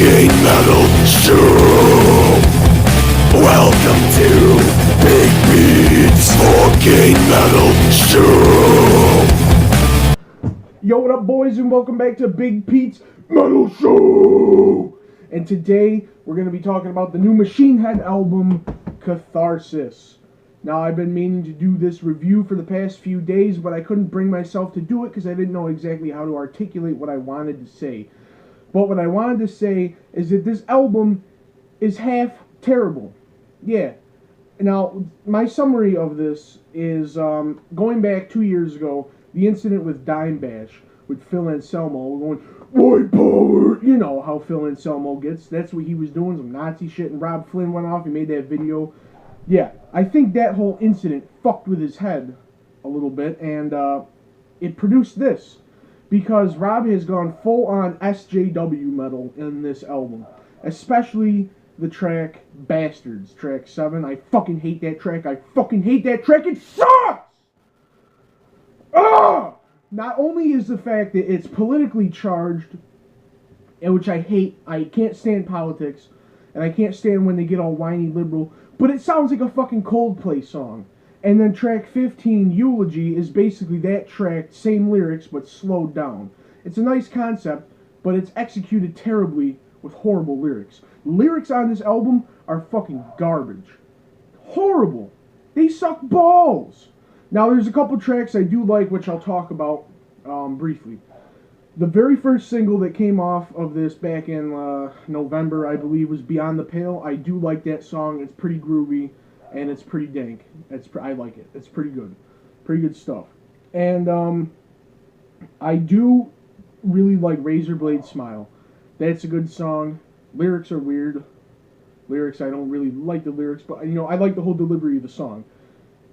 fucking metal show. Welcome to Big Beats fucking metal show. Yo, what up, boys, and welcome back to Big Pete's Metal Show. And today we're going to be talking about the new Machine Head album, Catharsis. Now, I've been meaning to do this review for the past few days, but I couldn't bring myself to do it because I didn't know exactly how to articulate what I wanted to say. But what I wanted to say is that this album is half terrible. Yeah. Now, my summary of this is going back 2 years ago, the incident with Dime Bash with Phil Anselmo going, white power! You know how Phil Anselmo gets. That's what he was doing, some Nazi shit, and ROBB FLYNN went off. He made that video. Yeah, I think that whole incident fucked with his head a little bit, and it produced this. Because ROBB has gone full-on SJW metal in this album. Especially the track Bastards, track 7. I fucking hate that track. I fucking hate that track. It sucks! Ugh! Not only is the fact that it's politically charged, and which I hate, I can't stand politics, and I can't stand when they get all whiny liberal, but it sounds like a fucking Coldplay song. And then track 15, Eulogy, is basically that track, same lyrics, but slowed down. It's a nice concept, but it's executed terribly with horrible lyrics. Lyrics on this album are fucking garbage. Horrible. They suck balls. Now, there's a couple tracks I do like, which I'll talk about briefly. The very first single that came off of this back in November, I believe, was Beyond the Pale. I do like that song. It's pretty groovy, and it's pretty dank. I like it. It's pretty good. Pretty good stuff. And I do really like Razorblade Smile. That's a good song. Lyrics are weird. I don't really like the lyrics, but, you know, I like the whole delivery of the song.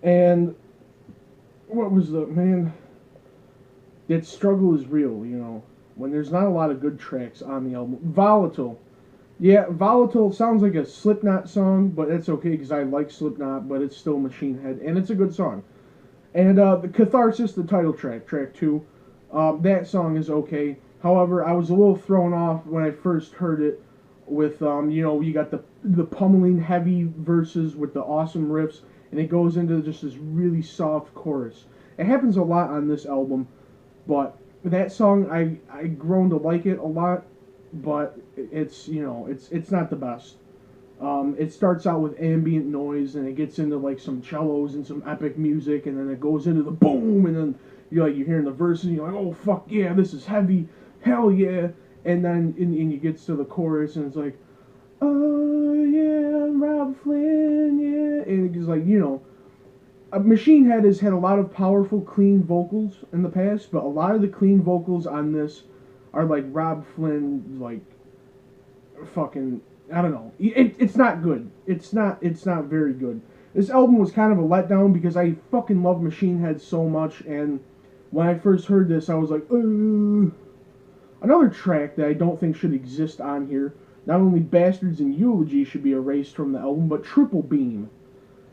And what was the, man, that struggle is real, you know, when there's not a lot of good tracks on the album. Volatile. Yeah, Volatile sounds like a Slipknot song, but that's okay because I like Slipknot, but it's still Machine Head, and it's a good song. And the Catharsis, the title track, track 2, that song is okay. However, I was a little thrown off when I first heard it with, you know, you got the pummeling heavy verses with the awesome riffs, and it goes into just this really soft chorus. It happens a lot on this album, but that song, I grown to like it a lot, but it's, you know, it's not the best. It starts out with ambient noise, and it gets into, like, some cellos and some epic music, and then it goes into the boom, and then you're hearing the verses, and you're like, oh, fuck yeah, this is heavy, hell yeah, and then and you get to the chorus, and it's like, oh yeah, ROBB FLYNN, yeah, and it's like, you know, Machine Head has had a lot of powerful, clean vocals in the past, but a lot of the clean vocals on this are like ROBB FLYNN, like, fucking, I don't know. It's not good. It's not very good. This album was kind of a letdown because I fucking love Machine Head so much, and when I first heard this, I was like, Another track that I don't think should exist on here, not only Bastards and Eulogy should be erased from the album, but Triple Beam.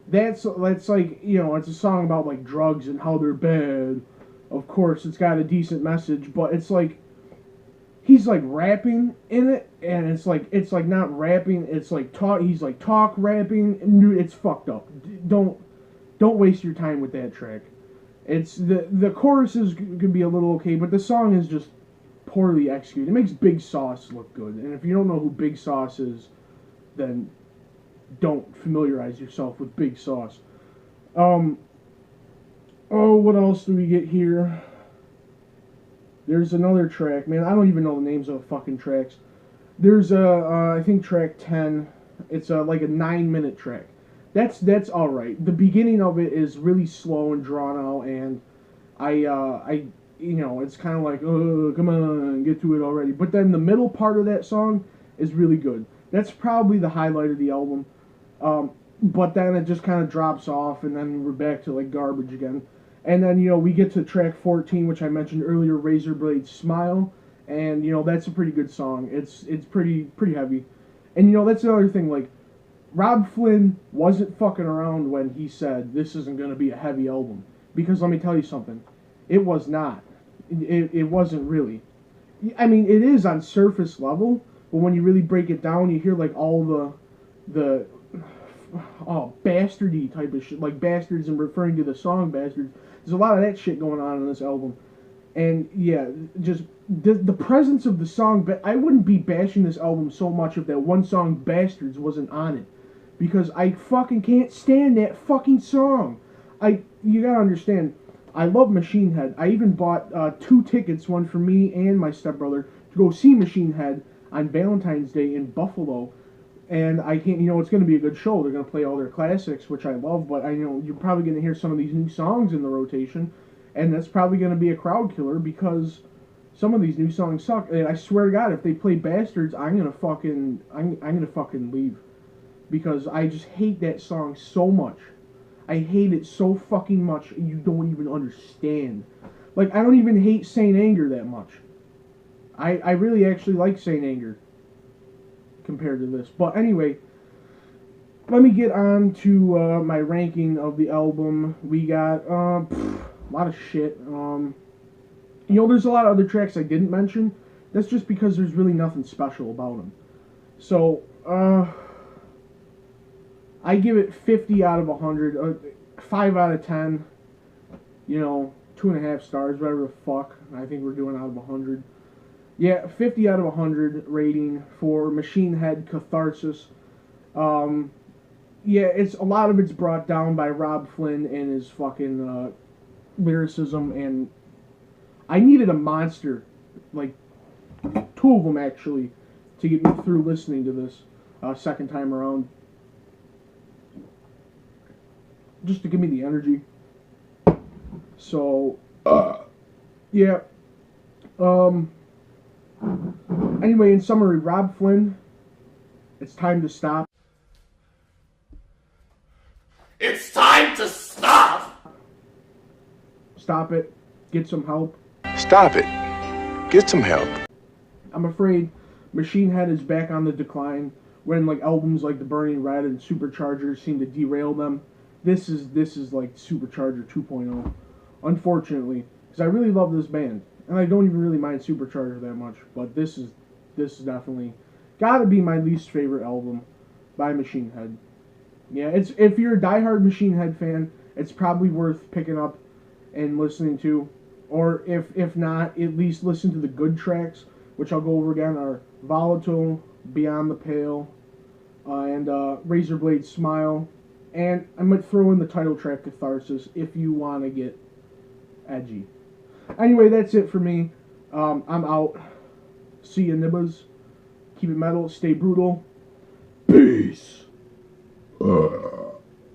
That's like, you know, it's a song about, like, drugs and how they're bad. Of course, it's got a decent message, but it's like, he's like rapping in it, and it's like not rapping, it's like he's like talk rapping, and it's fucked up. Don't waste your time with that track. It's the choruses could be a little okay, but the song is just poorly executed. It makes Big Sauce look good, and if you don't know who Big Sauce is, then don't familiarize yourself with Big Sauce. Oh, what else do we get here? There's another track, man. I don't even know the names of the fucking tracks. There's I think track 10. It's like a 9-minute track. That's all right. The beginning of it is really slow and drawn out, and I you know, it's kind of like, oh, come on, get to it already. But then the middle part of that song is really good. That's probably the highlight of the album. But then it just kind of drops off, and then we're back to, like, garbage again. And then, you know, we get to track 14, which I mentioned earlier, Razorblade Smile, and, you know, that's a pretty good song. It's pretty heavy. And, you know, that's another thing, like, ROBB FLYNN wasn't fucking around when he said this isn't going to be a heavy album. Because let me tell you something, it was not. It wasn't really. I mean, it is on surface level, but when you really break it down, you hear like all the bastardy type of shit, like bastards and referring to the song bastards. There's a lot of that shit going on in this album. And yeah, just the presence of the song, but I wouldn't be bashing this album so much if that one song Bastards wasn't on it. Because I fucking can't stand that fucking song. You gotta understand, I love Machine Head. I even bought 2 tickets, one for me and my stepbrother, to go see Machine Head on Valentine's Day in Buffalo. And I can't, it's going to be a good show. They're going to play all their classics, which I love, but I know you're probably going to hear some of these new songs in the rotation, and that's probably going to be a crowd killer because some of these new songs suck. And I swear to God, if they play Bastards, I'm going to fucking leave because I just hate that song so much. I hate it so fucking much, you don't even understand. Like, I don't even hate Saint Anger that much. I really actually like Saint Anger compared to this. But anyway, let me get on to my ranking of the album. We got a lot of shit. There's a lot of other tracks I didn't mention. That's just because there's really nothing special about them. So, I give it 50 out of 100, 5 out of 10, 2.5 stars, whatever the fuck I think we're doing out of 100. Yeah, 50 out of 100 rating for Machine Head Catharsis. Yeah, a lot of it's brought down by Robb Flynn and his fucking lyricism, and I needed a monster, like 2 of them actually, to get me through listening to this second time around. Just to give me the energy. So, yeah. Anyway, in summary, Robb Flynn, it's time to stop. It's time to stop! Stop it. Get some help. Stop it. Get some help. I'm afraid Machine Head is back on the decline when like albums like The Burning Red and Supercharger seem to derail them. This is like Supercharger 2.0, unfortunately, because I really love this band, and I don't even really mind Supercharger that much. But this is definitely gotta be my least favorite album by Machine Head. Yeah, if you're a diehard Machine Head fan, it's probably worth picking up and listening to, or if not, at least listen to the good tracks, which I'll go over again are Volatile, Beyond the Pale, and Razorblade Smile. And I might throw in the title track, Catharsis, if you want to get edgy. Anyway, that's it for me. I'm out. See ya, nibbas. Keep it metal. Stay brutal. Peace.